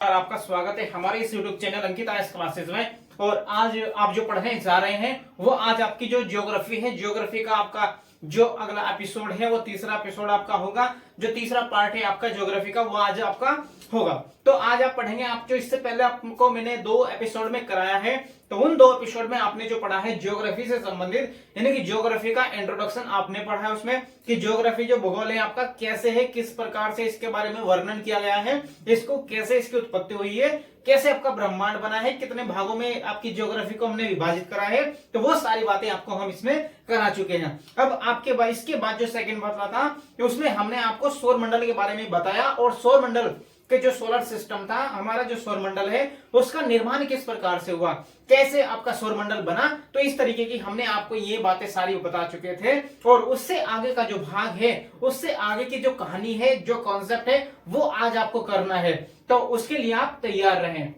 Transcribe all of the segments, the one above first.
और आपका स्वागत है हमारे इस YouTube चैनल अंकित आईएएस क्लासेस में। और आज आप जो पढ़ने जा रहे हैं वो आज आपकी जो ज्योग्राफी है, ज्योग्राफी का आपका जो अगला एपिसोड है वो तीसरा एपिसोड आपका होगा। जो तीसरा पार्ट है आपका ज्योग्राफी का वो आज आपका होगा। तो आज आप पढ़ेंगे, आप जो इससे पहले आपको मैंने 2 एपिसोड में कराया है, तो उन 2 एपिसोड में आपने जो पढ़ा है ज्योग्राफी से संबंधित, यानी कि ज्योग्राफी का इंट्रोडक्शन आपने पढ़ा है उसमें कि ज्योग्राफी जो भूगोल है आपका कैसे है, किस प्रकार से इसके बारे में वर्णन किया गया है, इसको कैसे इसकी उत्पत्ति हुई है, कैसे आपका ब्रह्मांड बना है, कितने भागों में आपकी ज्योग्राफी को हमने विभाजित करा है, तो वो सारी बातें आपको हम इसमें करा चुके हैं। अब आपके बाद इसके बाद जो सेकंड पार्ट था उसमें हमने आपको सौर मंडल के बारे में बताया और सौर मंडल के जो सोलर सिस्टम था, हमारा जो सौर मंडल है उसका निर्माण किस प्रकार से हुआ, कैसे आपका सौर मंडल बना, तो इस तरीके की हमने आपको ये बातें सारी बता चुके थे। और उससे आगे का जो भाग है, उससे आगे की जो कहानी है, जो कॉन्सेप्ट है, वो आज आपको करना है। तो उसके लिए आप तैयार रहें।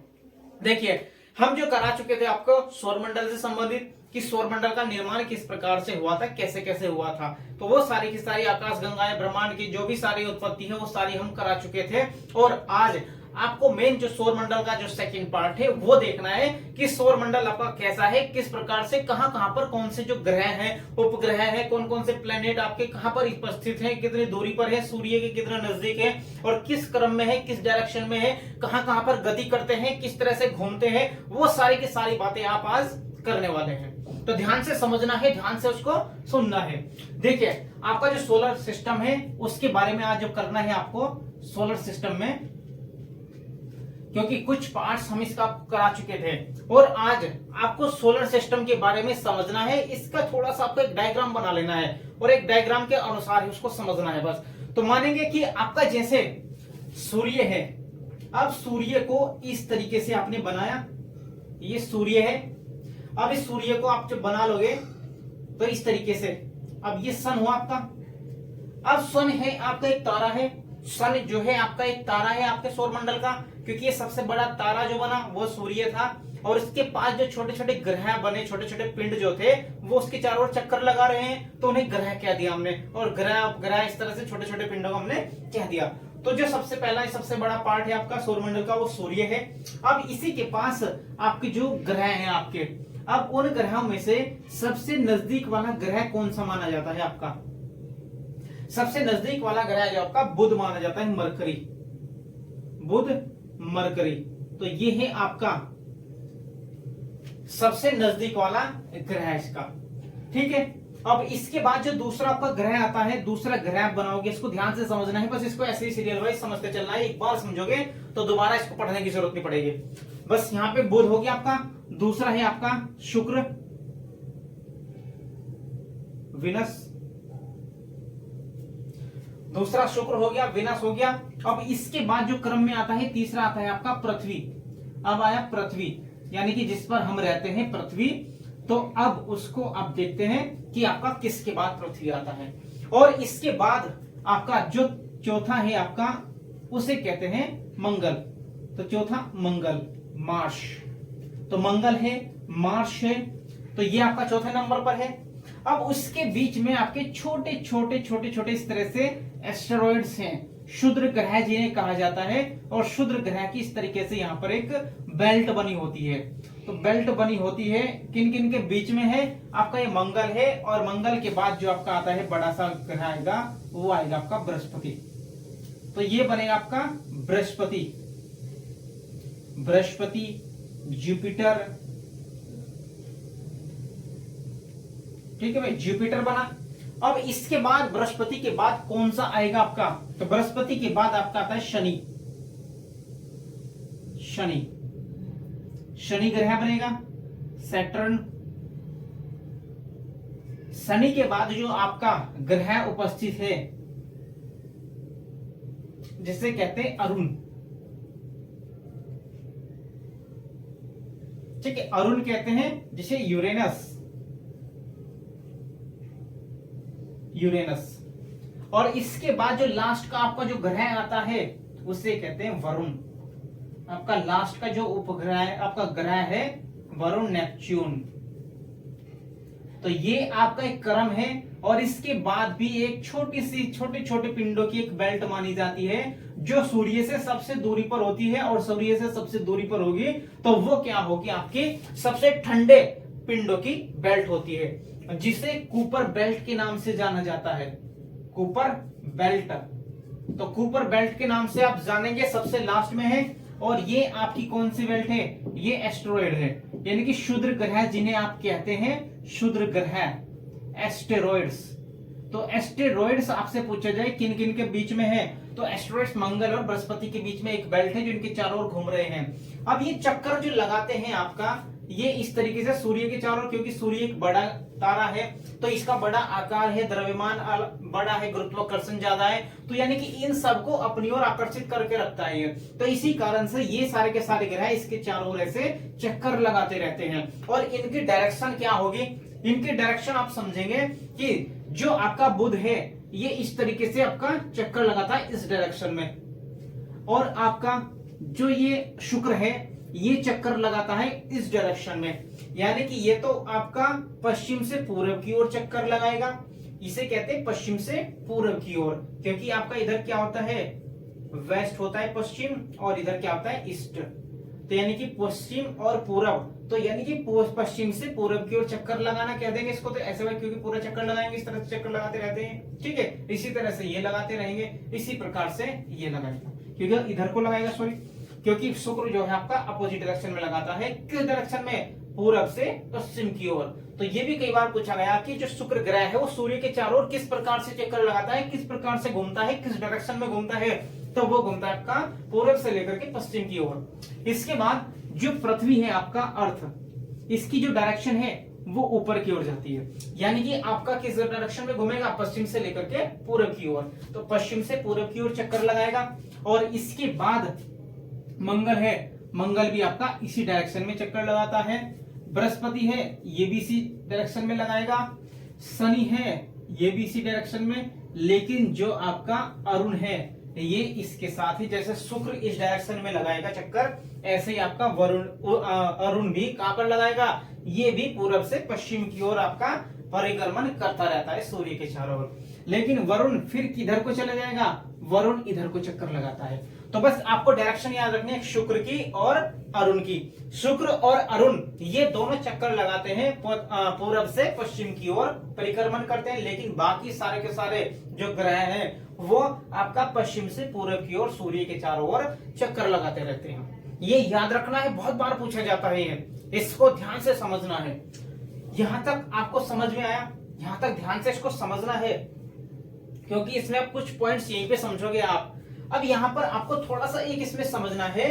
देखिए, हम जो करा चुके थे आपको सौर मंडल से संबंधित कि सौर मंडल का निर्माण किस प्रकार से हुआ था, कैसे कैसे हुआ था, तो वो सारी की सारी आकाश गंगाएं, ब्रह्मांड की जो भी सारी उत्पत्ति है वो सारी हम करा चुके थे। और आज आपको मेन जो सौर मंडल का जो सेकंड पार्ट है वो देखना है कि सौर मंडल आपका कैसा है, किस प्रकार से, कहां कहां पर कौन से जो ग्रह हैं, उपग्रह हैं, कौन कौन से प्लेनेट आपके कहां पर उपस्थित हैं, कितनी दूरी पर है, सूर्य के कितना नजदीक है और किस क्रम में है, किस डायरेक्शन में है, कहां कहां पर गति करते हैं, किस तरह से घूमते हैं, वो सारी की सारी बातें आप आज करने वाले हैं। तो ध्यान से समझना है, ध्यान से उसको सुनना है। देखिए, आपका जो सोलर सिस्टम है उसके बारे में आज जो करना है आपको सोलर सिस्टम में, क्योंकि कुछ पार्ट्स हम इसका करा चुके थे और आज आपको सोलर सिस्टम के बारे में समझना है। इसका थोड़ा सा आपको एक डायग्राम बना लेना है और एक डायग्राम के अनुसार ही उसको समझना है बस। तो मानेंगे कि आपका जैसे सूर्य है, अब सूर्य को इस तरीके से आपने बनाया, ये सूर्य है। अब इस सूर्य को आप जब बना लोगे तो इस तरीके से, अब ये सन हुआ आपका। अब सन है आपका एक तारा है, सन जो है आपका एक तारा है आपके सौर मंडल का, क्योंकि ये सबसे बड़ा तारा जो बना वो सूर्य था। और इसके पास जो छोटे छोटे ग्रह बने, छोटे छोटे पिंड जो थे वो उसके चारों ओर चक्कर लगा रहे हैं, तो उन्हें ग्रह कह दिया हमने। और ग्रह इस तरह से छोटे छोटे पिंडों को हमने कह दिया। तो जो सबसे पहला सबसे बड़ा पार्ट है आपका सौर मंडल का वो सूर्य है। अब इसी के पास आपके जो ग्रह हैं आपके, अब उन ग्रहों में से सबसे नजदीक वाला ग्रह कौन सा माना जाता है आपका? सबसे नजदीक वाला ग्रह जो आपका बुध माना जाता है, मरकरी, बुध, मरकरी। तो ये है आपका सबसे नजदीक वाला ग्रह इसका, ठीक है। अब इसके बाद जो दूसरा आपका ग्रह आता है, दूसरा ग्रह आप बनाओगे, इसको ध्यान से समझना है, बस इसको ऐसे ही सीरियल वाइज समझते चलना है। एक बार समझोगे तो दोबारा इसको पढ़ने की जरूरत नहीं पड़ेगी। बस यहाँ पे बुध हो गया आपका, दूसरा है आपका शुक्र, विनस, दूसरा शुक्र हो गया, विनस हो गया। अब इसके बाद जो क्रम में आता है तीसरा आता है आपका पृथ्वी। अब आया पृथ्वी, यानी कि जिस पर हम रहते हैं पृथ्वी। तो अब उसको आप देखते हैं कि आपका किसके बाद पृथ्वी आता है। और इसके बाद आपका जो चौथा है आपका, उसे कहते हैं मंगल। तो चौथा मंगल, मार्स। तो मंगल है, मार्स है, तो ये आपका चौथे नंबर पर है। अब उसके बीच में आपके छोटे छोटे छोटे छोटे इस तरह से एस्टेरॉइड्स हैं, क्षुद्र ग्रह जिन्हें कहा जाता है। और क्षुद्र ग्रह की इस तरीके से यहाँ पर एक बेल्ट बनी होती है। तो बेल्ट बनी होती है, किन किन के बीच में है आपका ये मंगल है। और मंगल के बाद जो आपका आता है बड़ा सा ग्रह आएगा, वो आएगा आपका बृहस्पति। तो ये बनेगा आपका बृहस्पति, बृहस्पति, जुपिटर, ठीक है भाई, जुपिटर बना। अब इसके बाद बृहस्पति के बाद कौन सा आएगा आपका? तो बृहस्पति के बाद आपका आता है शनि, शनि, शनि ग्रह बनेगा, सैटर्न। शनि के बाद जो आपका ग्रह उपस्थित है जिसे कहते हैं अरुण, ठीक है, अरुण कहते हैं जिसे यूरेनस, यूरेनस। और इसके बाद जो लास्ट का आपका जो ग्रह आता है उसे कहते हैं वरुण। आपका लास्ट का जो उपग्रह है, आपका ग्रह है वरुण, नेपच्यून। तो ये आपका एक क्रम है। और इसके बाद भी एक छोटी सी छोटे छोटे पिंडों की एक बेल्ट मानी जाती है जो सूर्य से सबसे दूरी पर होती है और सूर्य से सबसे दूरी पर होगी तो वो क्या होगी, आपकी सबसे ठंडे पिंडों की बेल्ट होती है, जिसे कूपर बेल्ट के नाम से जाना जाता है। कूपर बेल्ट, तो कूपर बेल्ट के नाम से आप जानेंगे, सबसे लास्ट में है। और ये आपकी कौन सी बेल्ट है, ये एस्टेरॉयड है, यानी कि क्षुद्र ग्रह जिन्हें आप कहते हैं क्षुद्र ग्रह, एस्टेरॉयड्स। तो एस्टेरॉयड्स आपसे पूछा जाए किन किन के बीच में है, तो एस्टेरॉयड्स मंगल और बृहस्पति के बीच में एक बेल्ट है जो इनके चारों ओर घूम रहे हैं। अब ये चक्कर जो लगाते हैं आपका, ये इस तरीके से सूर्य के चारों ओर, क्योंकि सूर्य एक बड़ा तारा है तो इसका बड़ा आकार है, द्रव्यमान बड़ा है, गुरुत्वाकर्षण ज्यादा है, तो यानी कि इन सबको अपनी ओर आकर्षित करके रखता है। तो इसी कारण से ये सारे के सारे ग्रह इसके चारों ओर ऐसे चक्कर लगाते रहते हैं। और इनकी डायरेक्शन क्या होगी, इनकी डायरेक्शन आप समझेंगे कि जो आपका बुध है ये इस तरीके से आपका चक्कर लगाता है इस डायरेक्शन में, और आपका जो ये शुक्र है ये चक्कर लगाता है इस डायरेक्शन में, यानी कि ये तो आपका पश्चिम से पूर्व की ओर चक्कर लगाएगा, इसे कहते हैं पश्चिम से पूर्व की ओर, क्योंकि आपका इधर क्या होता है, वेस्ट होता है पश्चिम, और इधर क्या होता है ईस्ट। तो यानी कि पश्चिम और पूर्व, तो यानी कि पश्चिम से पूर्व की ओर चक्कर लगाना कह देंगे इसको, तो ऐसे भाई क्योंकि पूरा चक्कर लगाएंगे, इस तरह से चक्कर लगाते रहते हैं, ठीक है। इसी तरह से ये लगाते रहेंगे, इसी प्रकार से ये लगाएगा, क्योंकि इधर को लगाएगा, सॉरी, क्योंकि शुक्र जो है आपका अपोजिट डायरेक्शन में लगाता है, किस डायरेक्शन में, पूरब से पश्चिम की ओर। तो ये भी कई बार पूछा गया कि जो शुक्र ग्रह है वो सूर्य के चारों ओर किस प्रकार से चक्कर लगाता है, किस प्रकार से घूमता है, किस डायरेक्शन में घूमता है, तो वो घूमता है आपका पूरब से लेकर के पश्चिम की ओर। इसके बाद जो पृथ्वी है आपका अर्थ, इसकी जो डायरेक्शन है वो ऊपर की ओर जाती है, यानी कि आपका किस डायरेक्शन में घूमेगा, पश्चिम से लेकर के पूरब की ओर, तो पश्चिम से पूरब की ओर चक्कर लगाएगा। और इसके बाद मंगल है, मंगल भी आपका इसी डायरेक्शन में चक्कर लगाता है। बृहस्पति है, ये भी इसी डायरेक्शन में लगाएगा। शनि है, ये भी इसी डायरेक्शन में, लेकिन जो आपका अरुण है ये इसके साथ ही, जैसे शुक्र इस डायरेक्शन में लगाएगा चक्कर, ऐसे ही आपका अरुण भी कहां पर लगाएगा, ये भी पूरब से पश्चिम की ओर आपका परिक्रमण करता रहता है सूर्य के चारों ओर। लेकिन वरुण फिर किधर को चला जाएगा, वरुण इधर को चक्कर लगाता है। तो बस आपको डायरेक्शन याद रखनी है शुक्र की और अरुण की। शुक्र और अरुण ये दोनों चक्कर लगाते हैं पूरब से पश्चिम की ओर परिक्रमण करते हैं, लेकिन बाकी सारे के सारे जो ग्रह हैं वो आपका पश्चिम से पूरब की ओर सूर्य के चारों ओर चक्कर लगाते रहते हैं। ये याद रखना है, बहुत बार पूछा जाता है ये, इसको ध्यान से समझना है। यहां तक आपको समझ में आया, यहां तक ध्यान से इसको समझना है, क्योंकि इसमें आप कुछ पॉइंट्स यहीं पे समझोगे आप। अब यहाँ पर आपको थोड़ा सा एक इसमें समझना है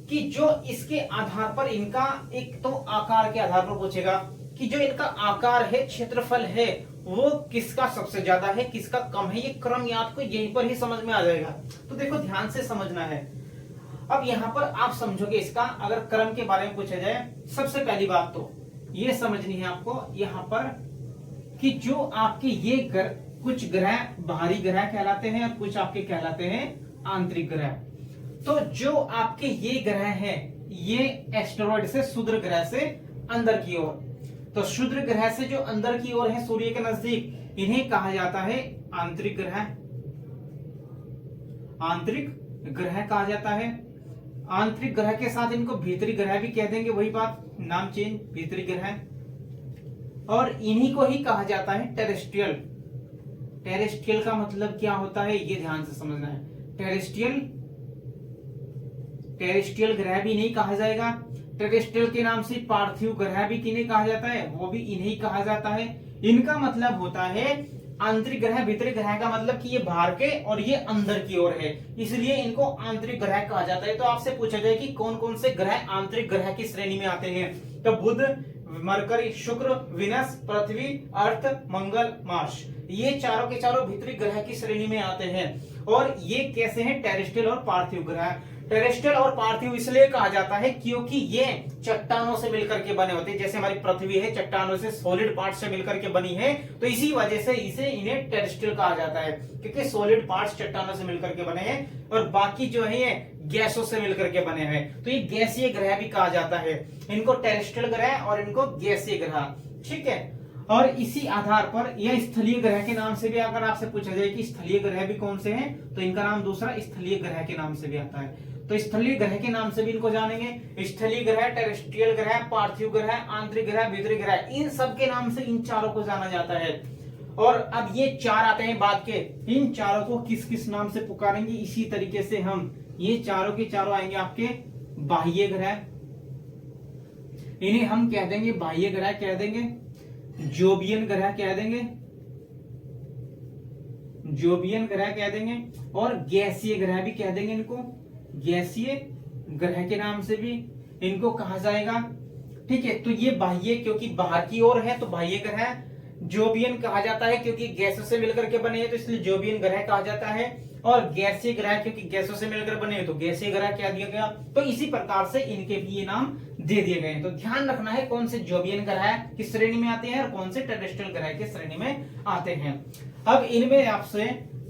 कि जो इसके आधार पर इनका एक तो आकार के आधार पर पूछेगा कि जो इनका आकार है, क्षेत्रफल है, वो किसका सबसे ज्यादा है, किसका कम है, ये क्रम याद को यहीं पर ही समझ में आ जाएगा। तो देखो ध्यान से समझना है। अब यहाँ पर आप समझोगे इसका, अगर क्रम के बारे में पूछा जाए, सबसे पहली बात तो ये समझनी है आपको यहाँ पर कि जो आपके ये कुछ ग्रह बाहरी ग्रह कहलाते हैं और कुछ आपके कहलाते हैं आंतरिक ग्रह। तो जो आपके ये ग्रह हैं, ये एस्टेरॉयड से क्षुद्र ग्रह से अंदर की ओर, तो क्षुद्र ग्रह से जो अंदर की ओर है सूर्य के नजदीक, इन्हें कहा जाता है आंतरिक ग्रह। आंतरिक ग्रह कहा जाता है। आंतरिक ग्रह के साथ इनको भीतरी ग्रह भी कह देंगे, वही बात, नाम चेंज, भीतरी ग्रह। और इन्हीं को ही कहा जाता है टेरेस्ट्रियल। टेरेस्ट्रियल का मतलब क्या होता है ये ध्यान से समझना है। टेरेस्ट्रियल ग्रह भी नहीं कहा जाएगा। टेरेस्ट्रियल के नाम से पार्थिव ग्रह भी किन्हें कहा जाता है, वो भी इन्हें कहा जाता है। इनका मतलब होता है आंतरिक ग्रह, भीतरी ग्रह का मतलब कि ये बाहर के और ये अंदर की ओर है, इसलिए इनको आंतरिक ग्रह कहा जाता है। तो आपसे पूछा जाए कि कौन कौन से ग्रह आंतरिक ग्रह की श्रेणी में आते हैं, तो बुध, मरकरी, शुक्र, विनस, पृथ्वी, अर्थ, मंगल, मार्स, ये चारों के चारों भीतरी ग्रह की श्रेणी में आते हैं। और ये कैसे हैं, टेरेस्ट्रियल और पार्थिव ग्रह। टेरेस्ट्रियल और पार्थिव इसलिए कहा जाता है क्योंकि ये चट्टानों से मिलकर के बने होते हैं। जैसे हमारी पृथ्वी है चट्टानों से, सॉलिड पार्ट से मिलकर के बनी है, तो इसी वजह से इन्हें टेरेस्ट्रियल कहा जाता है, क्योंकि सॉलिड पार्ट्स चट्टानों से मिलकर के बने हैं और बाकी जो है ये गैसों से मिलकर के बने हैं। तो ये गैसीय ग्रह भी कहा जाता है, इनको टेरेस्ट्रियल ग्रह और इनको गैसीय ग्रह, ठीक है। और इसी आधार पर यह स्थलीय ग्रह के नाम से भी अगर आपसे पूछा जाए कि स्थलीय ग्रह भी कौन से हैं, तो इनका नाम दूसरा स्थलीय ग्रह के नाम से भी आता है। तो स्थलीय ग्रह के नाम से भी इनको जानेंगे। स्थलीय ग्रह, टेरेस्ट्रियल ग्रह, पार्थिव ग्रह, आंतरिक ग्रह, भीतरी ग्रह, इन सब के नाम से इन चारों को जाना जाता है। और अब ये चार आते हैं बाद के, इन चारों को किस किस नाम से पुकारेंगे, इसी तरीके से हम ये चारों के चारों आएंगे आपके बाह्य ग्रह। इन्हें हम कह देंगे बाह्य ग्रह कह देंगे, जोबियन ग्रह कह देंगे, जोबियन ग्रह कह देंगे, और गैसीय ग्रह भी कह देंगे। इनको गैसीय ग्रह के नाम से भी इनको कहा जाएगा। ठीक है, तो ये बाह्य क्योंकि बाहर की ओर है तो बाह्य ग्रह। जोबियन कहा जाता है क्योंकि गैसों से मिलकर के बने हैं तो इसलिए जोबियन ग्रह कहा जाता है। और गैसीय ग्रह क्योंकि गैसों से मिलकर बने हैं तो गैसीय ग्रह कह दिया गया। तो इसी प्रकार से इनके भी ये नाम दे दिए गए। तो ध्यान रखना है कौन से जोबियन ग्रह किस श्रेणी में आते हैं और कौन से टेरेस्ट्रियल ग्रह की श्रेणी में आते हैं। अब इनमें आपसे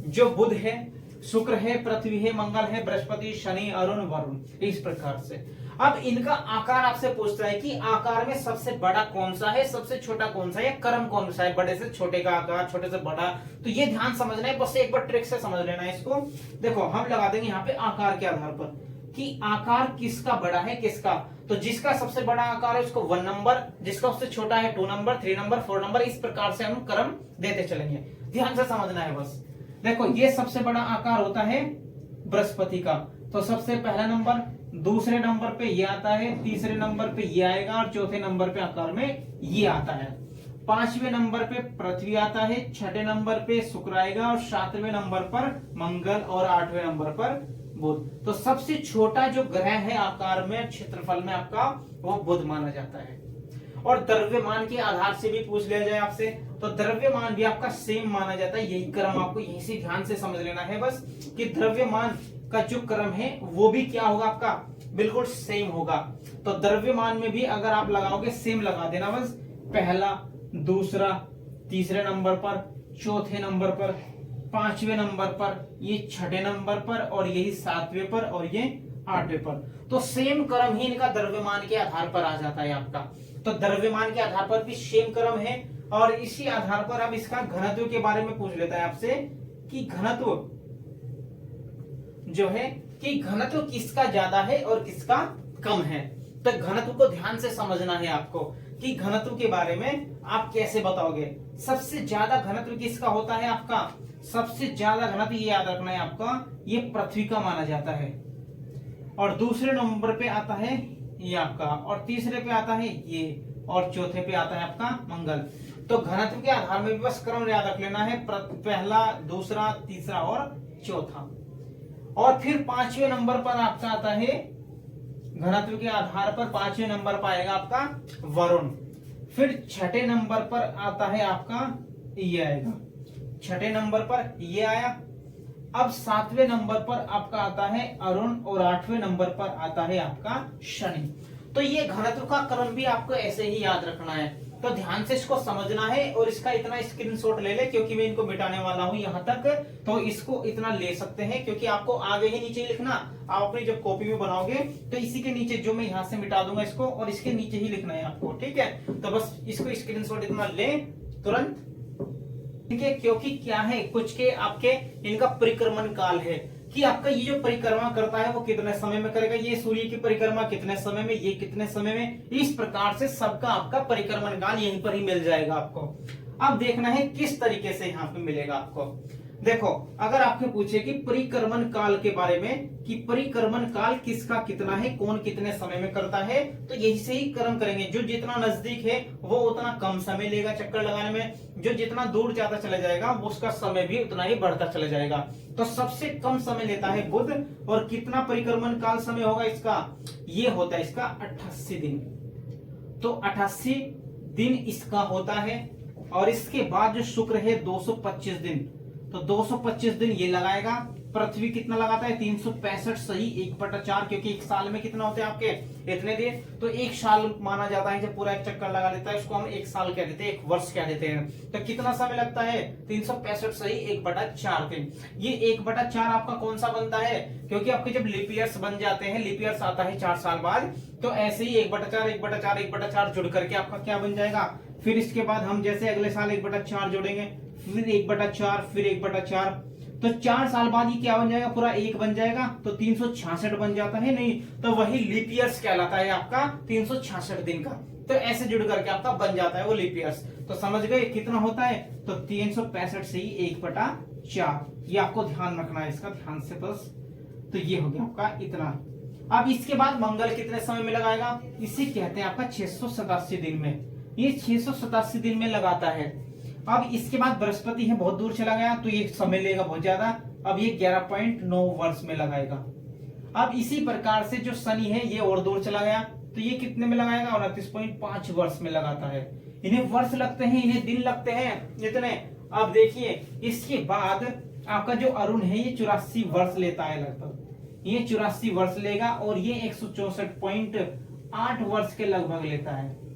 जो बुध है, शुक्र है, पृथ्वी है, मंगल है, बृहस्पति, शनि, अरुण, वरुण, इस प्रकार से। अब इनका आकार आपसे पूछता है कि आकार में सबसे बड़ा कौन सा है, सबसे छोटा कौन सा है, क्रम कौन सा है, बड़े से छोटे का आकार, छोटे से बड़ा। तो ये ध्यान समझना है, बस एक बार ट्रिक से समझ लेना है इसको। देखो हम लगा देंगे यहाँ पे आकार के आधार पर कि आकार किसका बड़ा है किसका। तो जिसका सबसे बड़ा आकार है उसको 1 नंबर, जिसका उससे छोटा है 2 नंबर, 3 नंबर, 4 नंबर, इस प्रकार से हम क्रम देते चलेंगे। ध्यान से समझना है बस। देखो ये सबसे बड़ा आकार होता है बृहस्पति का, तो सबसे पहला नंबर, दूसरे नंबर पे ये आता है, तीसरे नंबर पे ये आएगा और चौथे नंबर पे आकार में ये आता है। 5वें नंबर पे पृथ्वी आता है, 6ठे नंबर पे शुक्र आएगा और 7वें नंबर पर मंगल और 8वें नंबर पर बुध। तो सबसे छोटा जो ग्रह है आकार में, क्षेत्रफल में आपका, वो बुध माना जाता है। और द्रव्यमान के आधार से भी पूछ लिया जाए आपसे तो द्रव्यमान भी आपका सेम माना जाता है। यही क्रम आपको यहीं से ध्यान से समझ लेना है बस कि द्रव्यमान का जो क्रम है वो भी क्या होगा आपका, बिल्कुल सेम होगा। तो द्रव्यमान में भी अगर आप लगाओगे सेम लगा देना बस, पहला, दूसरा, तीसरे नंबर पर, चौथे नंबर पर, 5वें नंबर पर, ये 6ठे नंबर पर, और यही 7वें पर, और ये 8वें पर। तो सेम क्रम ही इनका द्रव्यमान के आधार पर आ जाता है आपका। तो द्रव्यमान के आधार पर भी सेम क्रम है। और इसी आधार पर अब इसका घनत्व के बारे में पूछ लेता है आपसे कि घनत्व जो है कि घनत्व किसका ज्यादा है और किसका कम है। तो घनत्व को ध्यान से समझना है आपको कि घनत्व के बारे में आप कैसे बताओगे। सबसे ज्यादा घनत्व किसका होता है आपका, सबसे ज्यादा घनत्व ये याद रखना है आपका, ये पृथ्वी का माना जाता है। और दूसरे नंबर पे आता है ये आपका, और तीसरे पे आता है ये, और चौथे पे आता है आपका मंगल। तो घनत्व के आधार में भी बस क्रम याद रख लेना है, पहला, दूसरा, तीसरा और चौथा। और फिर 5वें नंबर पर आपका आता है घनत्व के आधार पर 5वें नंबर पर आएगा आपका वरुण। फिर 6ठे नंबर पर आता है आपका ये आएगा, 6ठे नंबर पर ये आया। अब 7वें नंबर पर आपका आता है अरुण और 8वें नंबर पर आता है आपका शनि। तो ये घनत्व का क्रम भी आपको ऐसे ही याद रखना है। तो ध्यान से इसको समझना है और इसका इतना स्क्रीनशॉट ले ले, क्योंकि मैं इनको मिटाने वाला हूं यहां तक। तो इसको इतना ले सकते हैं क्योंकि आपको आगे ही नीचे ही लिखना। आप अपनी जब कॉपी में बनाओगे तो इसी के नीचे जो मैं यहां से मिटा दूंगा इसको, और इसके नीचे ही लिखना है आपको, ठीक है। तो बस इसको स्क्रीनशॉट इतना ले तुरंत, ठीक है। क्योंकि क्या है, कुछ के आपके इनका परिक्रमण काल है कि आपका ये जो परिक्रमा करता है वो कितने समय में करेगा, ये सूर्य की परिक्रमा कितने समय में, ये कितने समय में, इस प्रकार से सबका आपका परिक्रमण काल यहीं पर ही मिल जाएगा आपको। अब देखना है किस तरीके से यहाँ पे मिलेगा आपको। देखो अगर आपसे पूछे कि परिक्रमण काल के बारे में कि परिक्रमण काल किसका कितना है, कौन कितने समय में करता है, तो यही से ही क्रम करेंगे। जो जितना नजदीक है वो उतना कम समय लेगा चक्कर लगाने में, जो जितना दूर जाता चला जाएगा उसका समय भी उतना ही बढ़ता चला जाएगा। तो सबसे कम समय लेता है बुध, और कितना परिक्रमण काल समय होगा इसका, ये होता है इसका 88 दिन। तो 88 दिन इसका होता है। और इसके बाद जो शुक्र है 225 दिन, तो 225 दिन ये लगाएगा। पृथ्वी कितना लगाता है 365 सही 1/4, क्योंकि एक साल में कितना होते हैं आपके इतने दिन, तो एक साल माना जाता है जब पूरा एक चक्कर लगा देता है, इसको हम एक साल कह देते हैं, एक वर्ष कह देते हैं। तो कितना समय लगता है 365 सही 1/4 दिन। ये 1/4 आपका कौन सा बनता है, क्योंकि आपके जब लीप ईयर्स बन जाते हैं, लीप ईयर्स आता है 4 साल बाद, तो ऐसे ही 1/4 1/4 1/4 जुड़ करके आपका क्या बन जाएगा। फिर इसके बाद हम जैसे अगले साल 1/4 जोड़ेंगे, फिर 1/4, फिर 1/4, तो 4 साल बाद ये क्या बन जाएगा, पूरा 1 बन जाएगा, तो 366 बन जाता है। नहीं तो वही लीप ईयर्स कहलाता है आपका 366 दिन का। तो ऐसे जुड़ करके आपका बन जाता है वो लीप ईयर्स। तो समझ गए कितना होता है, तो 365 से ही 1/4, ये आपको ध्यान रखना है, इसका ध्यान से बस। तो ये हो गया आपका इतना। अब इसके बाद मंगल कितने समय में लगाएगा, इसे कहते हैं आपका 687 दिन में, ये 687 दिन में लगाता है। अब इसके बाद बृहस्पति है, बहुत दूर चला गया, तो ये समय लेगा बहुत ज्यादा, अब ये 11.9 वर्ष में लगाएगा। अब इसी प्रकार से जो शनि है ये और दूर चला गया, तो ये कितने में लगाएगा, 29.5 वर्ष में लगाता है। इन्हें वर्ष लगते हैं, इन्हें दिन लगते हैं इतने। अब देखिए इसके बाद आपका जो अरुण है ये 84 वर्ष लेता है लगभग, ये 84 वर्ष लेगा, और ये 164.8 वर्ष के लगभग लेता है।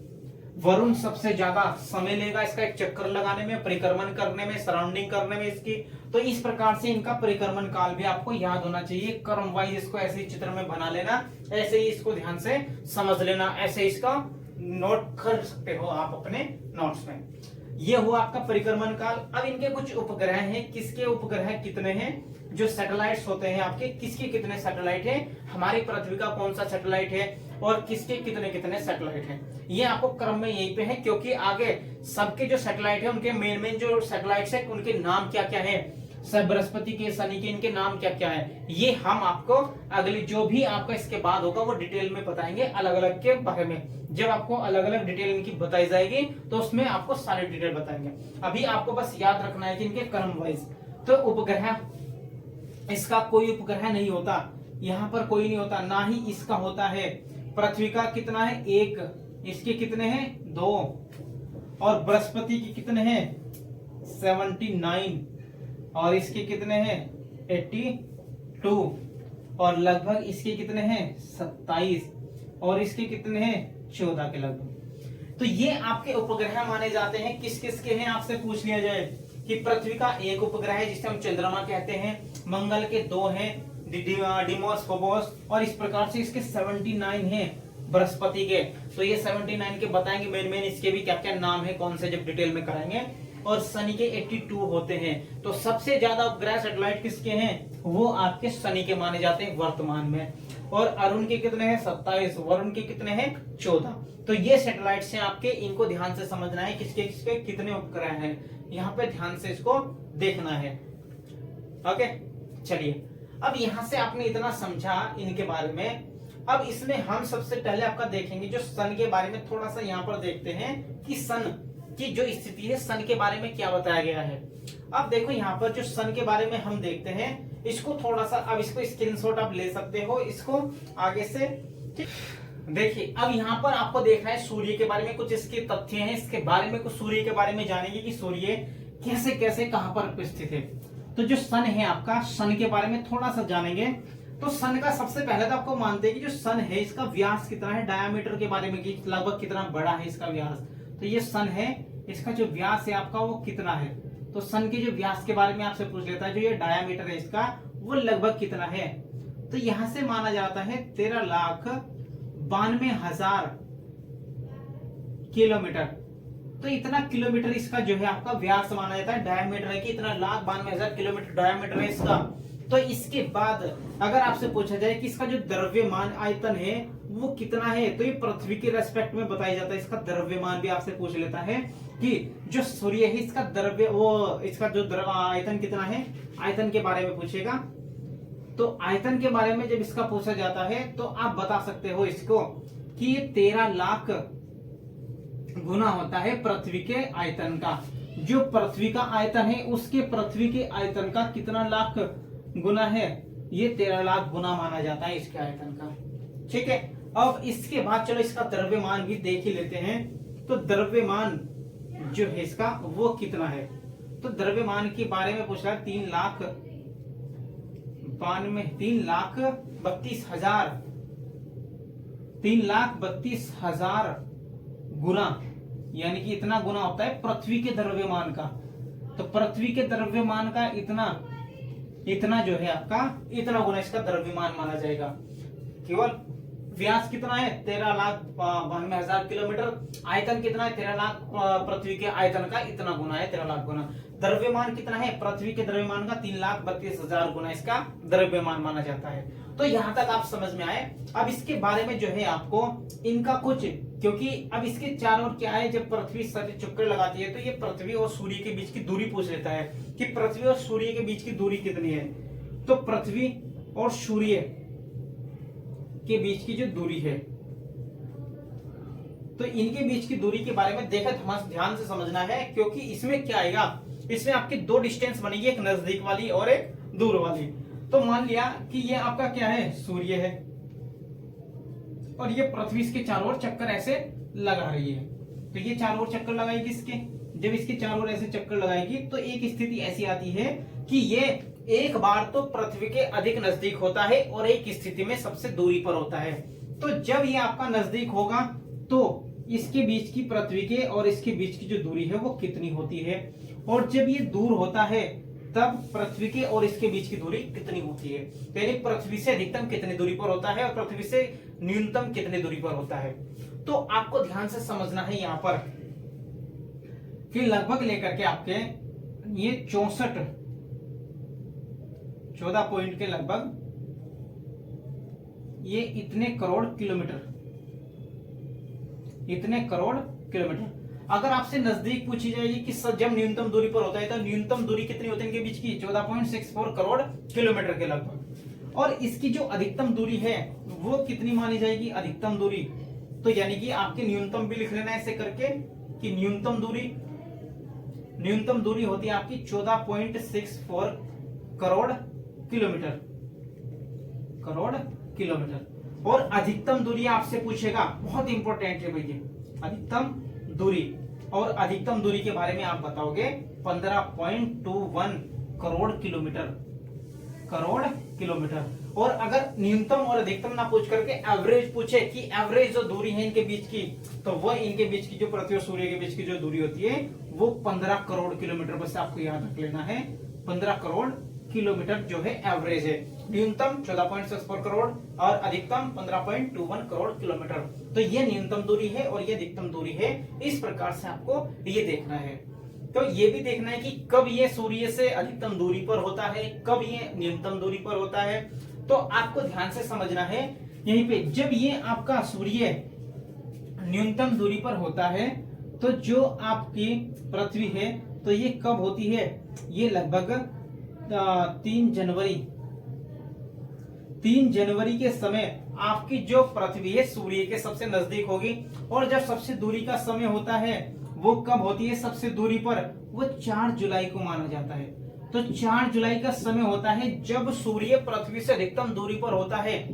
वरुण सबसे ज्यादा समय लेगा इसका एक चक्कर लगाने में, परिक्रमण करने में, सराउंडिंग करने में इसकी। तो इस प्रकार से इनका परिक्रमण काल भी आपको याद होना चाहिए, क्रम वाइज इसको ऐसे ही चित्र में बना लेना, ऐसे ही इसको ध्यान से समझ लेना, ऐसे इसका नोट कर सकते हो आप अपने नोट्स में। ये हुआ आपका परिक्रमण काल। अब इनके कुछ उपग्रह हैं, किसके उपग्रह कितने हैं, जो सैटेलाइट्स होते हैं आपके, किसके कितने सैटेलाइट है, हमारी पृथ्वी का कौन सा सैटेलाइट है, और किसके कितने कितने सैटेलाइट हैं। ये आपको क्रम में यहीं पे है, क्योंकि आगे सबके जो सैटेलाइट है उनके मेन जो सैटेलाइट्स है उनके नाम क्या क्या है, सब बृहस्पति के, शनि के, इनके नाम क्या क्या है, ये हम आपको अगली जो भी आपका इसके बाद होगा वो डिटेल में बताएंगे अलग अलग के बारे में। जब आपको अलग अलग डिटेल इनकी बताई जाएगी तो उसमें आपको सारी डिटेल बताएंगे। अभी आपको बस याद रखना है कि इनके क्रम वाइज। तो उपग्रह, इसका कोई उपग्रह नहीं होता, यहाँ पर कोई नहीं होता, ना ही इसका होता है। पृथ्वी का कितना है 1, इसके कितने हैं 2, और बृहस्पति के कितने हैं 79, और इसके कितने हैं 82, और लगभग इसके कितने हैं 27, और इसके कितने हैं 14 के लगभग। तो ये आपके उपग्रह माने जाते हैं। किस किस के हैं आपसे पूछ लिया जाए कि पृथ्वी का एक उपग्रह है जिसे हम चंद्रमा कहते हैं, मंगल के 2 हैं, डिमोस, फोबोस, और इस प्रकार से इसके 79 हैं बृहस्पति के। तो ये 79 के बताएंगे मेन इसके भी क्या क्या नाम है, कौन से जब डिटेल में कराएंगे। और शनि के 82 होते हैं। तो सबसे ज्यादा उपग्रह सैटेलाइट किसके हैं, वो आपके शनि के माने जाते हैं वर्तमान में। और अरुण के कितने हैं 27, वरुण के कितने हैं 14। तो ये सैटेलाइट्स हैं आपके, इनको ध्यान से समझना है किसके किसके कितने उपग्रह हैं, यहाँ पे ध्यान से इसको देखना है। ओके चलिए, अब यहाँ से आपने इतना समझा इनके बारे में। अब इसमें हम सबसे पहले आपका देखेंगे जो सन के बारे में, थोड़ा सा यहाँ पर देखते हैं कि सन की जो स्थिति है, सन के बारे में क्या बताया गया है। अब देखो यहाँ पर जो सन के बारे में हम देखते हैं, इसको थोड़ा सा, अब इसको स्क्रीनशॉट आप ले सकते हो इसको आगे से। देखिए अब यहाँ पर आपको देखना है सूर्य के बारे में, कुछ इसके तथ्य हैं, इसके बारे में कुछ सूर्य के बारे में जानेंगे कि सूर्य कैसे कैसे कहां पर उपस्थित है। तो जो सन है आपका, सन के बारे में थोड़ा सा जानेंगे। तो सन का सबसे पहले तो आपको मानते हैं कि जो सन है इसका व्यास कितना है, डायामीटर के बारे में कि लगभग कितना बड़ा है इसका व्यास। तो ये सन है, इसका जो व्यास है आपका वो कितना है। तो सन के जो व्यास के बारे में आपसे पूछ लेता है, जो ये डायामीटर है इसका वो लगभग कितना है। तो यहां से माना जाता है 13,92,000 किलोमीटर। तो इतना किलोमीटर इसका जो है आपका व्यास माना जाता है। डायमीटर है कि इतना 1,92,000 किलोमीटर डायमीटर है इसका। तो इसके बाद अगर आपसे पूछा जाए कि इसका जो द्रव्यमान आयतन है वो कितना है, तो ये पृथ्वी के रेस्पेक्ट में बताया जाता है। इसका द्रव्यमान भी आपसे पूछ लेता है कि जो सूर्य है इसका द्रव्य, वो इसका जो आयतन कितना है, आयतन के बारे में पूछेगा। तो आयतन के बारे में जब इसका पूछा जाता है तो आप बता सकते हो इसको कि ये 13 लाख गुना होता है पृथ्वी के आयतन का। जो पृथ्वी का आयतन है उसके पृथ्वी के आयतन का कितना लाख गुना है, ये 13 लाख गुना माना जाता है इसके आयतन का। ठीक है, अब इसके बाद चलो इसका द्रव्यमान भी देख ही लेते हैं। तो द्रव्यमान जो है इसका वो कितना है, तो द्रव्यमान के बारे में पूछ रहा है 3 लाख 92 3,32,000 गुना, यानी कि इतना गुना होता है पृथ्वी के द्रव्यमान का। तो पृथ्वी के द्रव्यमान का इतना जो है आपका इतना गुना इसका द्रव्यमान माना जाएगा। केवल व्यास कितना है 13,92,000 किलोमीटर, आयतन कितना है 13 लाख, पृथ्वी के आयतन का इतना गुना है 13 लाख गुना। द्रव्यमान कितना है पृथ्वी के द्रव्यमान का 3,32,000 गुना इसका द्रव्यमान माना जाता है। तो यहां तक आप समझ में आए। अब इसके बारे में जो है आपको इनका कुछ, क्योंकि अब इसके चारों ओर क्या है, जब पृथ्वी चक्कर लगाती है तो ये पृथ्वी और सूर्य के बीच की दूरी पूछ लेता है कि पृथ्वी और सूर्य के बीच की दूरी कितनी है। तो पृथ्वी और सूर्य के बीच की जो दूरी है, तो इनके बीच की दूरी के बारे में देखा थोड़ा ध्यान से समझना है, क्योंकि इसमें क्या आएगा, इसमें आपकी दो डिस्टेंस बनेगी, एक नजदीक वाली और एक दूर वाली। तो मान लिया कि ये आपका क्या है सूर्य है और ये पृथ्वी इसके चारों ओर चक्कर ऐसे लगा रही है। तो ये चारों ओर चक्कर लगाएगी इसके, जब इसके चारों ओर ऐसे चक्कर लगाएगी तो एक स्थिति ऐसी आती है कि ये एक बार तो पृथ्वी के अधिक नजदीक होता है और एक स्थिति में सबसे दूरी पर होता है। तो जब ये आपका नजदीक होगा तो इसके बीच की, पृथ्वी के और इसके बीच की जो दूरी है वो कितनी होती है, और जब ये दूर होता है तब पृथ्वी के और इसके बीच की दूरी कितनी होती है। यानी पृथ्वी से अधिकतम कितनी दूरी पर होता है और पृथ्वी से न्यूनतम कितनी दूरी पर होता है। तो आपको ध्यान से समझना है यहां पर कि लगभग लेकर के आपके ये 14 पॉइंट के लगभग ये इतने करोड़ किलोमीटर। अगर आपसे नजदीक पूछी जाएगी कि जब न्यूनतम दूरी पर होता है तो न्यूनतम दूरी कितनी होती है इनके बीच की, 14.64 करोड़ किलोमीटर के लगभग। और इसकी जो अधिकतम दूरी है वो कितनी मानी जाएगी, अधिकतम दूरी, तो यानी कि आपकी न्यूनतम भी लिख लेना ऐसे करके कि न्यूनतम दूरी होती है आपकी 14.64 करोड़ किलोमीटर। और अधिकतम दूरी आपसे पूछेगा, बहुत इंपॉर्टेंट है भैया, अधिकतम दूरी, और अधिकतम दूरी के बारे में आप बताओगे 15.21 करोड़ किलोमीटर। और अगर न्यूनतम और अधिकतम ना पूछ करके एवरेज पूछे कि एवरेज जो दूरी है इनके बीच की, तो वह इनके बीच की जो पृथ्वी और सूर्य के बीच की जो दूरी होती है वो 15 करोड़ किलोमीटर। बस आपको याद रख लेना है 15 करोड़ किलोमीटर जो है एवरेज है। न्यूनतम 14.64 करोड़ और अधिकतम 15.21 करोड़ किलोमीटर। तो ये न्यूनतम दूरी है और ये अधिकतम दूरी है। इस प्रकार से आपको ये देखना है। तो ये भी देखना है कि कब ये सूर्य से अधिकतम दूरी पर होता है, कब ये न्यूनतम दूरी पर होता है। तो आपको ध्यान से समझना है यहीं पे, जब ये आपका सूर्य न्यूनतम दूरी पर होता है तो जो आपकी पृथ्वी है तो ये कब होती है, ये लगभग 3 जनवरी के समय आपकी जो पृथ्वी है सूर्य के सबसे नजदीक होगी। और जब सबसे दूरी का समय होता है वो कब होती है सबसे दूरी पर, वो 4 जुलाई को माना जाता है। तो 4 जुलाई का समय होता है जब सूर्य पृथ्वी से अधिकतम दूरी पर होता है,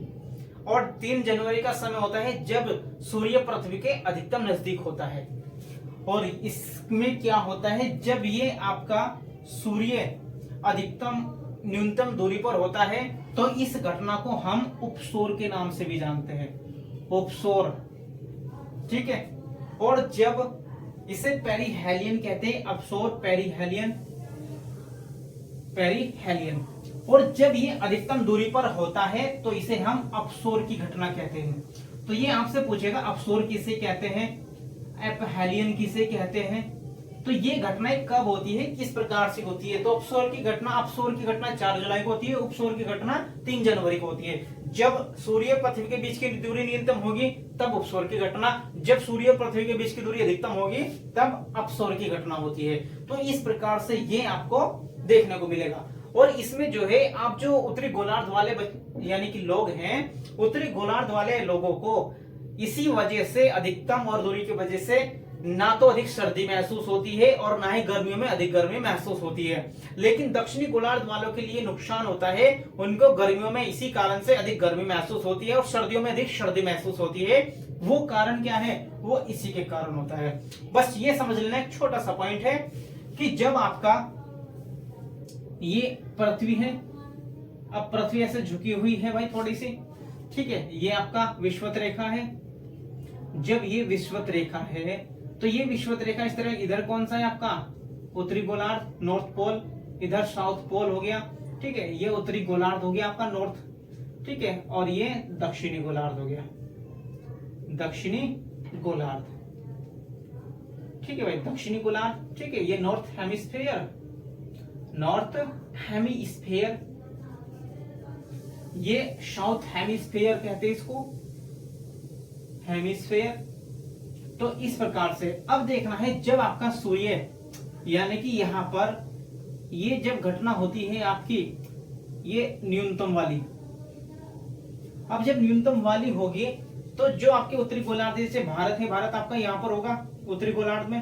और 3 जनवरी का समय होता है जब सूर्य पृथ्वी के अधिकतम नजदीक होता है। और इसमें क्या होता है, जब ये आपका सूर्य अधिकतम न्यूनतम दूरी पर होता है तो इस घटना को हम उपसौर के नाम से भी जानते हैं, उपसौर, ठीक है। और जब इसे पेरिहेलियन कहते हैं, अपसौर, पेरिहेलियन। और जब ये अधिकतम दूरी पर होता है तो इसे हम अपसौर की घटना कहते हैं। तो ये आपसे पूछेगा अपसौर किसे कहते हैं, एपहेलियन किसे कहते हैं। तो ये घटनाएं कब होती है, किस प्रकार से होती है। तो अपसौर की घटना 4 जुलाई को होती है, उपसौर की घटना 3 जनवरी को होती है। जब सूर्य पृथ्वी के बीच की दूरी न्यूनतम होगी तब उपसौर की घटना, जब सूर्य पृथ्वी के बीच की दूरी अधिकतम होगी तब अपसौर की घटना होती है। तो इस प्रकार से ये आपको देखने को मिलेगा। और इसमें जो है आप जो उत्तरी गोलार्ध वाले यानी कि लोग हैं, उत्तरी गोलार्ध वाले लोगों को इसी वजह से अधिकतम और दूरी की वजह से ना तो अधिक सर्दी महसूस होती है और ना ही गर्मियों में अधिक गर्मी महसूस होती है। लेकिन दक्षिणी गोलार्ध वालों के लिए नुकसान होता है, उनको गर्मियों में इसी कारण से अधिक गर्मी महसूस होती है और सर्दियों में अधिक सर्दी महसूस होती है। वो कारण क्या है, वो इसी के कारण होता है। बस ये समझ लेना, एक छोटा सा पॉइंट है कि जब आपका ये पृथ्वी है अब पृथ्वी ऐसे झुकी हुई है भाई थोड़ी सी, ठीक है, ये आपका विषुवत रेखा है। जब ये विषुवत रेखा है तो ये विषुवत रेखा इस तरह, इधर कौन सा है आपका उत्तरी गोलार्ध नॉर्थ पोल, इधर साउथ पोल हो गया, ठीक है, ये उत्तरी गोलार्ध हो गया आपका नॉर्थ, ठीक है, और ये दक्षिणी गोलार्ध हो गया, दक्षिणी गोलार्ध, ठीक है भाई, दक्षिणी गोलार्ध, ठीक है, ये नॉर्थ हेमिस्फीयर, नॉर्थ हेमिस्फीयर, ये साउथ हेमिस्फीयर कहते हैं इसको, हेमिस्फीयर। तो इस प्रकार से अब देखना है जब आपका सूर्य यानी कि यहां पर ये जब घटना होती है आपकी ये न्यूनतम वाली, अब जब न्यूनतम वाली होगी तो जो आपके उत्तरी गोलार्ध, जैसे भारत है, भारत आपका यहां पर होगा उत्तरी गोलार्ध में,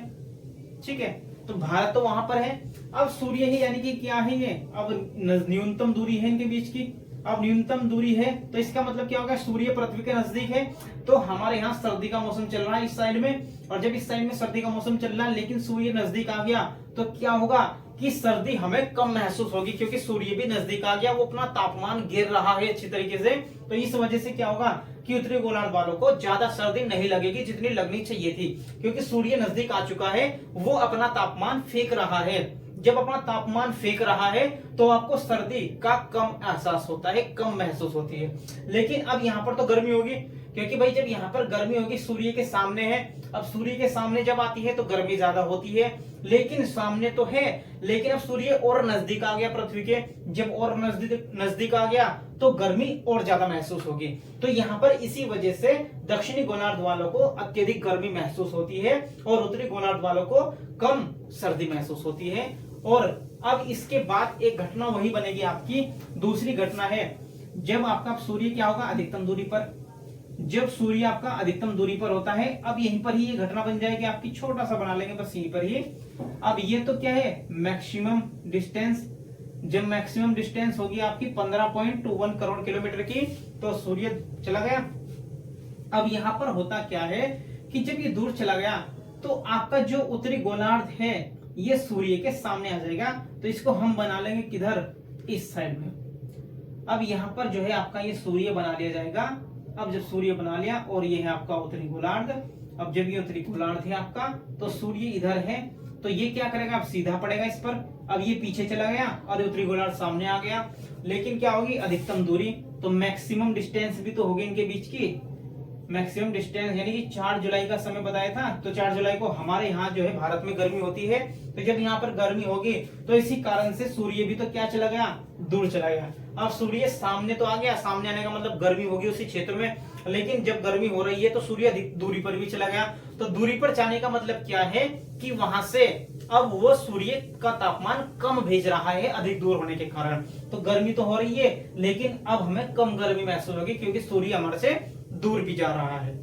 ठीक है, तो भारत तो वहां पर है। अब सूर्य ही यानी कि क्या है ये, अब न्यूनतम दूरी है इनके बीच की, अब न्यूनतम दूरी है तो इसका मतलब क्या होगा, सूर्य पृथ्वी के नजदीक है, तो हमारे यहाँ सर्दी का मौसम चल रहा है इस साइड में, और जब इस साइड में सर्दी का मौसम चल रहा है लेकिन सूर्य नजदीक आ गया तो क्या होगा कि सर्दी हमें कम महसूस होगी, क्योंकि सूर्य भी नजदीक आ गया, वो अपना तापमान गिर रहा है अच्छी तरीके से, तो इस वजह से क्या होगा कि उत्तरी गोलार्ध वालों को ज्यादा सर्दी नहीं लगेगी जितनी लगनी चाहिए थी, क्योंकि सूर्य नजदीक आ चुका है, वो अपना तापमान फेंक रहा है। जब अपना तापमान फेंक रहा है तो आपको सर्दी का कम एहसास होता है, कम महसूस होती है। लेकिन अब यहाँ पर तो गर्मी होगी, क्योंकि भाई जब यहाँ पर गर्मी होगी सूर्य के सामने है, अब सूर्य के सामने जब आती है तो गर्मी ज्यादा होती है, लेकिन सामने तो है, लेकिन अब सूर्य और नजदीक आ गया पृथ्वी के, जब और नजदीक आ गया तो गर्मी और ज्यादा महसूस होगी। तो यहाँ पर इसी वजह से दक्षिणी गोलार्ध वालों को अत्यधिक गर्मी महसूस होती है और उत्तरी गोलार्ध वालों को कम सर्दी महसूस होती है। और अब इसके बाद एक घटना वही बनेगी आपकी, दूसरी घटना है जब आपका सूर्य क्या होगा अधिकतम दूरी पर, जब सूर्य आपका अधिकतम दूरी पर होता है, अब यहीं पर ही ये घटना बन जाएगी आपकी, छोटा सा बना लेंगे बस यहीं पर ही। अब ये तो क्या है मैक्सिमम डिस्टेंस, जब मैक्सिमम डिस्टेंस होगी आपकी 15.21 करोड़ किलोमीटर की, तो सूर्य चला गया। अब यहाँ पर होता क्या है कि जब ये दूर चला गया तो आपका जो उत्तरी गोलार्ध है ये सूर्य के सामने आ जाएगा, तो इसको हम बना लेंगे किधर, इस साइड में। अब यहाँ पर जो है आपका ये सूर्य बना लिया जाएगा। अब जब सूर्य बना लिया और ये है आपका उत्तरी गोलार्ध, अब जब ये उत्तरी गोलार्ध है आपका तो सूर्य इधर है, तो ये क्या करेगा, अब सीधा पड़ेगा इस पर। अब ये पीछे चला गया और उत्तरी गोलार्ध सामने आ गया, लेकिन क्या होगी अधिकतम दूरी, तो मैक्सिमम डिस्टेंस भी तो होगी इनके बीच की, मैक्सिमम डिस्टेंस यानी कि 4 जुलाई का समय बताया था, तो 4 जुलाई को हमारे यहाँ जो है भारत में गर्मी होती है, तो जब यहाँ पर गर्मी होगी तो इसी कारण से सूर्य भी तो क्या चला गया, दूर चला गया। अब सूर्य सामने तो आ गया, सामने आने का मतलब गर्मी होगी उसी क्षेत्र में, लेकिन जब गर्मी हो रही है तो सूर्य अधिक दूरी पर भी चला गया। तो दूरी पर जाने का मतलब क्या है कि वहां से अब वो सूर्य का तापमान कम भेज रहा है अधिक दूर होने के कारण, तो गर्मी तो हो रही है लेकिन अब हमें कम गर्मी महसूस होगी क्योंकि सूर्य हमारे से दूर भी जा रहा है।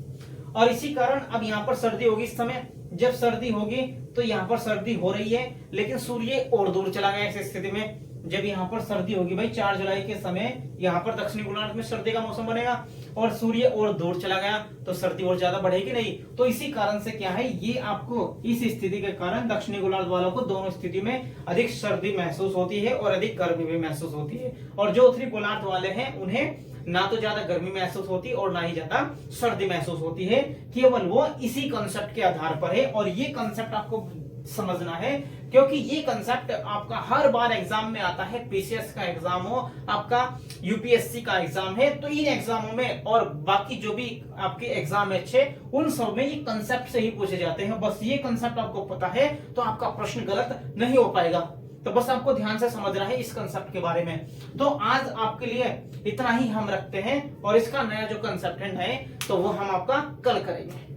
और इसी कारण अब यहाँ पर सर्दी होगी इस समय, जब सर्दी होगी तो यहाँ पर सर्दी हो रही है लेकिन सूर्य और दूर चला गया। इस स्थिति में जब यहाँ पर सर्दी होगी भाई 4 जुलाई के समय यहाँ पर दक्षिणी गोलार्ध में सर्दी का मौसम बनेगा और सूर्य और दूर चला गया तो सर्दी और ज्यादा बढ़ेगी नहीं। तो इसी कारण से क्या है, ये आपको इस स्थिति के कारण दक्षिणी गोलार्ध वालों को दोनों स्थिति में अधिक सर्दी महसूस होती है और अधिक गर्मी भी महसूस होती है। और जो उत्तरी गोलार्ध वाले हैं उन्हें ना तो ज्यादा गर्मी महसूस होती और ना ही ज्यादा सर्दी महसूस होती है, केवल वो इसी कंसेप्ट के आधार पर है। और ये कंसेप्ट आपको समझना है क्योंकि ये कंसेप्ट आपका हर बार एग्जाम में आता है, पीसीएस का एग्जाम हो, आपका यूपीएससी का एग्जाम है, तो इन एग्जामों में और बाकी जो भी आपके एग्जाम है अच्छे, उन सब में ये कंसेप्ट से ही पूछे जाते हैं। बस ये कंसेप्ट आपको पता है तो आपका प्रश्न गलत नहीं हो पाएगा। तो बस आपको ध्यान से समझना है इस कंसेप्ट के बारे में। तो आज आपके लिए इतना ही हम रखते हैं और इसका नया जो कंसेप्ट है नए, तो वो हम आपका कल करेंगे।